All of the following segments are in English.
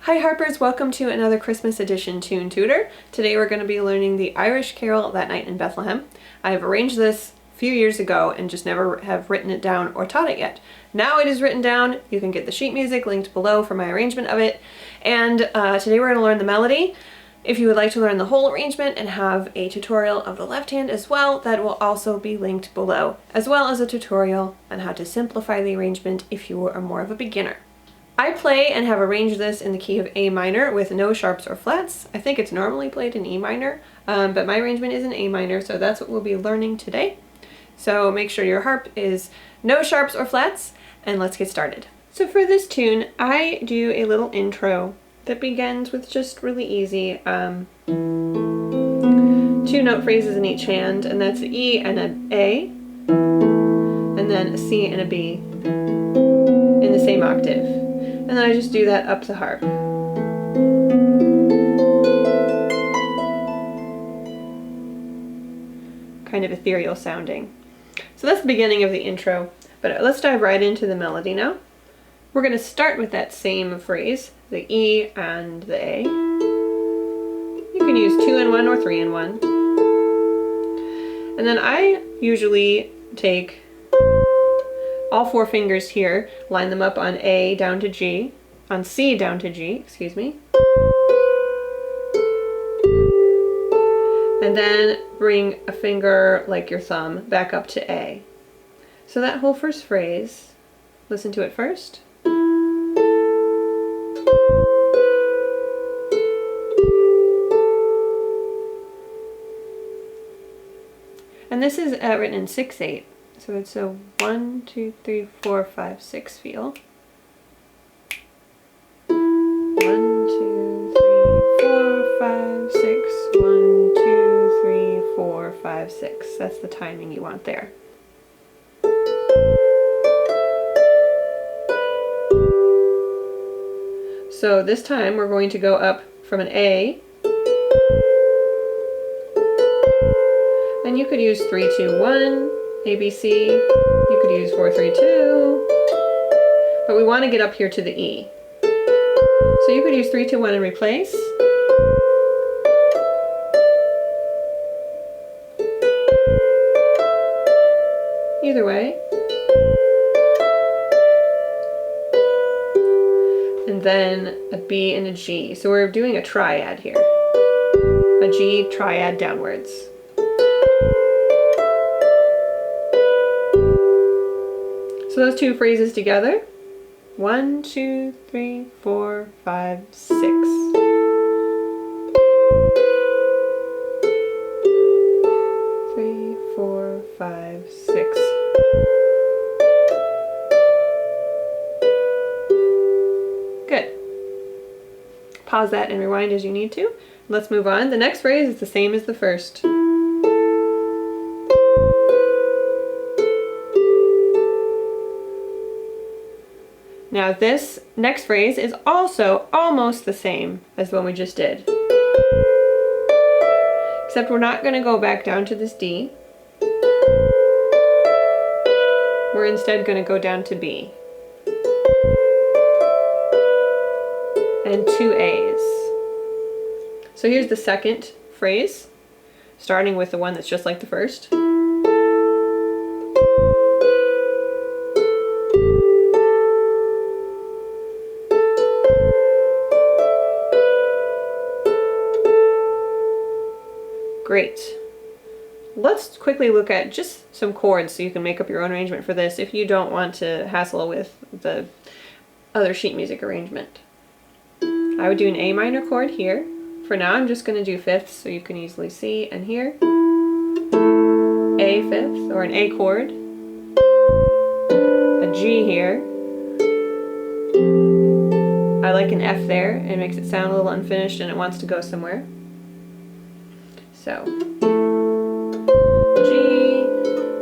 Hi Harpers, welcome to another Christmas edition Tune Tutor. Today we're going to be learning the Irish carol That Night in Bethlehem. I have arranged this a few years ago and just never have written it down or taught it yet. Now it is written down. You can get the sheet music linked below for my arrangement of it. And today we're going to learn the melody. If you would like to learn the whole arrangement and have a tutorial of the left hand as well, that will also be linked below, as well as a tutorial on how to simplify the arrangement if you are more of a beginner. I play and have arranged this in the key of A minor with no sharps or flats. I think it's normally played in E minor, but my arrangement is in A minor, so that's what we'll be learning today. So make sure your harp is no sharps or flats, and let's get started. So for this tune, I do a little intro that begins with just really easy 2-note phrases in each hand, and that's an E and an A, and then a C and a B in the same octave. And then I just do that up the harp. Kind of ethereal sounding. So that's the beginning of the intro, but let's dive right into the melody now. We're going to start with that same phrase, the E and the A. You can use 2-in-1 or 3-in-1. And then I usually take all 4 fingers here, line them up on A down to G, on C down to G, excuse me. And then bring a finger, like your thumb, back up to A. So that whole first phrase, listen to it first. And this is written in 6/8. So it's a 1, 2, 3, 4, 5, 6 feel. 1, 2, 3, 4, 5, 6. 1, 2, 3, 4, 5, 6. That's the timing you want there. So this time we're going to go up from an A. And you could use 3, 2, 1. ABC, you could use 4, 3, 2, but we want to get up here to the E. So you could use 3, 2, 1 and replace. Either way. And then a B and a G. So we're doing a triad here. A G triad downwards. So those 2 phrases together, 1, 2, 3, 4, 5, 6. 3, 4, 5, 6. Good. Pause that and rewind as you need to. Let's move on. The next phrase is the same as the first. Now this next phrase is also almost the same as the one we just did. Except we're not going to go back down to this D. We're instead going to go down to B. And 2 A's. So here's the second phrase, starting with the one that's just like the first. Great. Let's quickly look at just some chords so you can make up your own arrangement for this if you don't want to hassle with the other sheet music arrangement. I would do an A minor chord here. For now I'm just going to do fifths so you can easily see and hear. A fifth or an A chord. A G here. I like an F there. It makes it sound a little unfinished and it wants to go somewhere. So, G,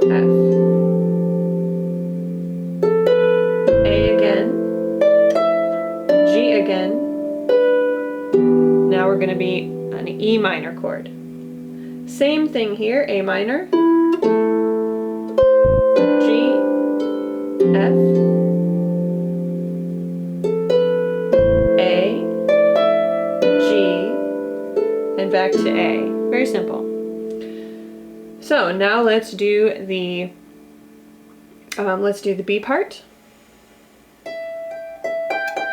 F, A again, G again. Now we're going to be an E minor chord. Same thing here, A minor, G, F, A, and back to A. Very simple. So now let's do the B part.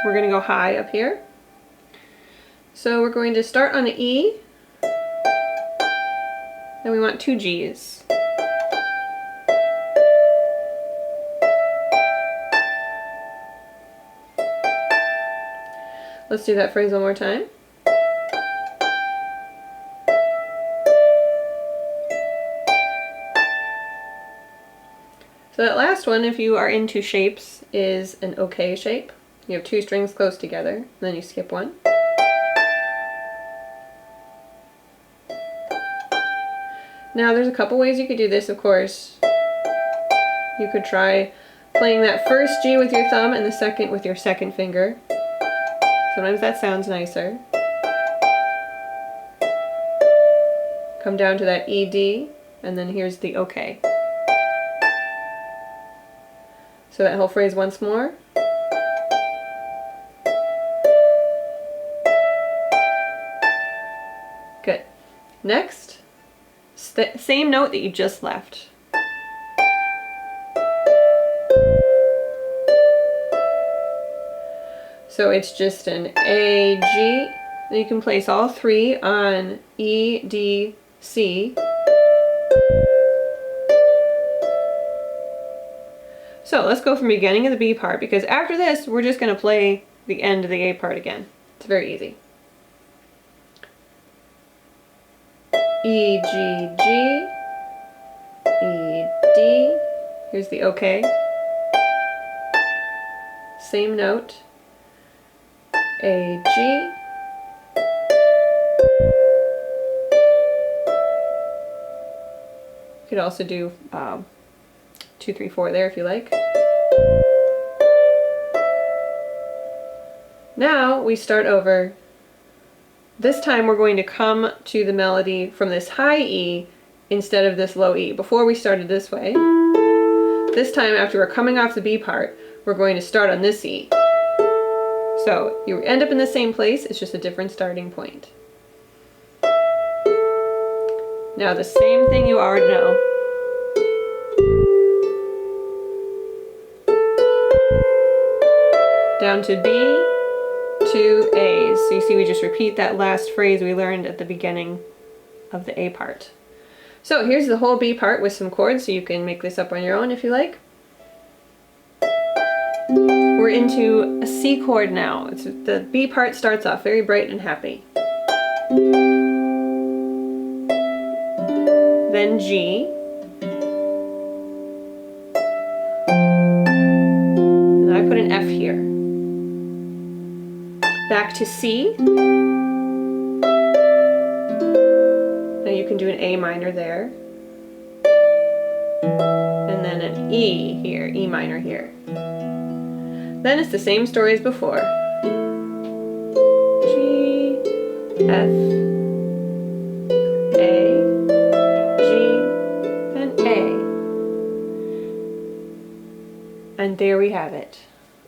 We're going to go high up here. So we're going to start on the E, and we want 2 Gs. Let's do that phrase one more time. So that last one, if you are into shapes, is an OK shape. You have 2 strings close together, and then you skip one. Now there's a couple ways you could do this, of course. You could try playing that first G with your thumb and the second with your second finger. Sometimes that sounds nicer. Come down to that E, D, and then here's the OK. So that whole phrase once more. Good. Next, same note that you just left. So it's just an A, G. Then you can place all 3 on E, D, C. So let's go from the beginning of the B part, because after this we're just going to play the end of the A part again. It's very easy. E, G, G, E, D. Here's the OK. Same note. A, G. You could also do 2, 3, 4 there if you like. Now we start over. This time we're going to come to the melody from this high E instead of this low E. Before we started this way. This time, after we're coming off the B part, we're going to start on this E. So you end up in the same place, it's just a different starting point. Now the same thing you already know. Down to B, 2 A's. So you see we just repeat that last phrase we learned at the beginning of the A part. So here's the whole B part with some chords, so you can make this up on your own if you like. We're into a C chord now. The B part starts off very bright and happy. Then G. And I put an F here. Back to C. Now you can do an A minor there. And then an E here, E minor here. Then it's the same story as before. G, F, A, G, and A. And there we have it.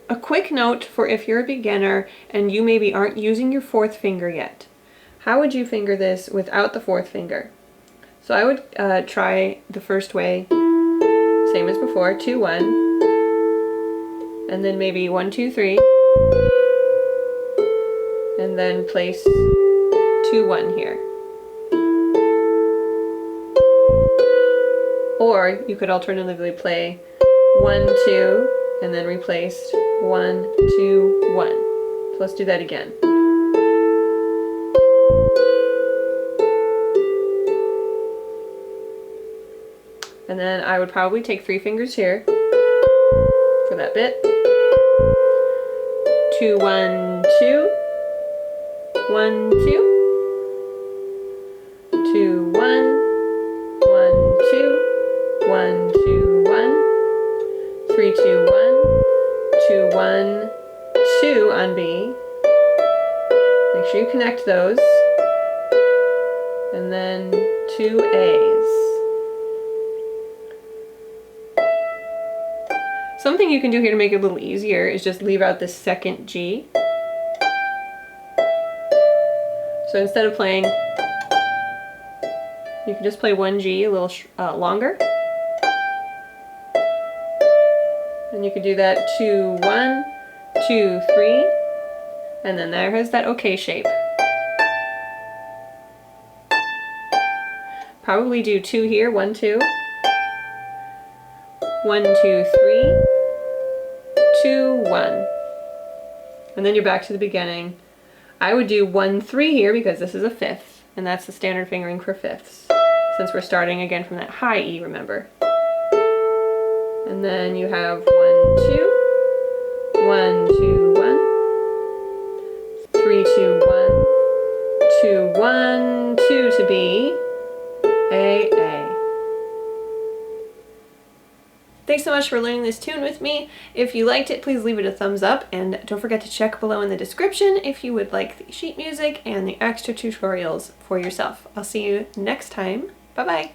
A quick note for if you're a beginner and you maybe aren't using your 4th finger yet. How would you finger this without the 4th finger? So I would try the first way, same as before, 2, 1. And then maybe 1, 2, 3, and then place 2, 1 here. Or you could alternatively play 1, 2, and then replace 1, 2, 1. So let's do that again. And then I would probably take 3 fingers here for that bit. 2, 1, 2, 1, 2, 2, 1, 1, 2, 1, 2, 1, 3, 2, 1, 2, 1, 2 on B. Make sure you connect those. And then 2 A's. Something you can do here to make it a little easier is just leave out this second G. So instead of playing You can just play one G a little longer. And you could do that 2, 1, 2, 3, and then there is that OK shape. Probably do 2 here, 1, 2, 1, 2, 3, 2, 1. And then you're back to the beginning. I would do 1, 3 here because this is a fifth, and that's the standard fingering for fifths, since we're starting again from that high E, remember. And then you have 1, 2, 1, 2, 1, 3, 2, 1, 2, 1, 2 to B, A, A. Thanks so much for learning this tune with me. If you liked it, please leave it a thumbs up, and don't forget to check below in the description if you would like the sheet music and the extra tutorials for yourself. I'll see you next time. Bye-bye.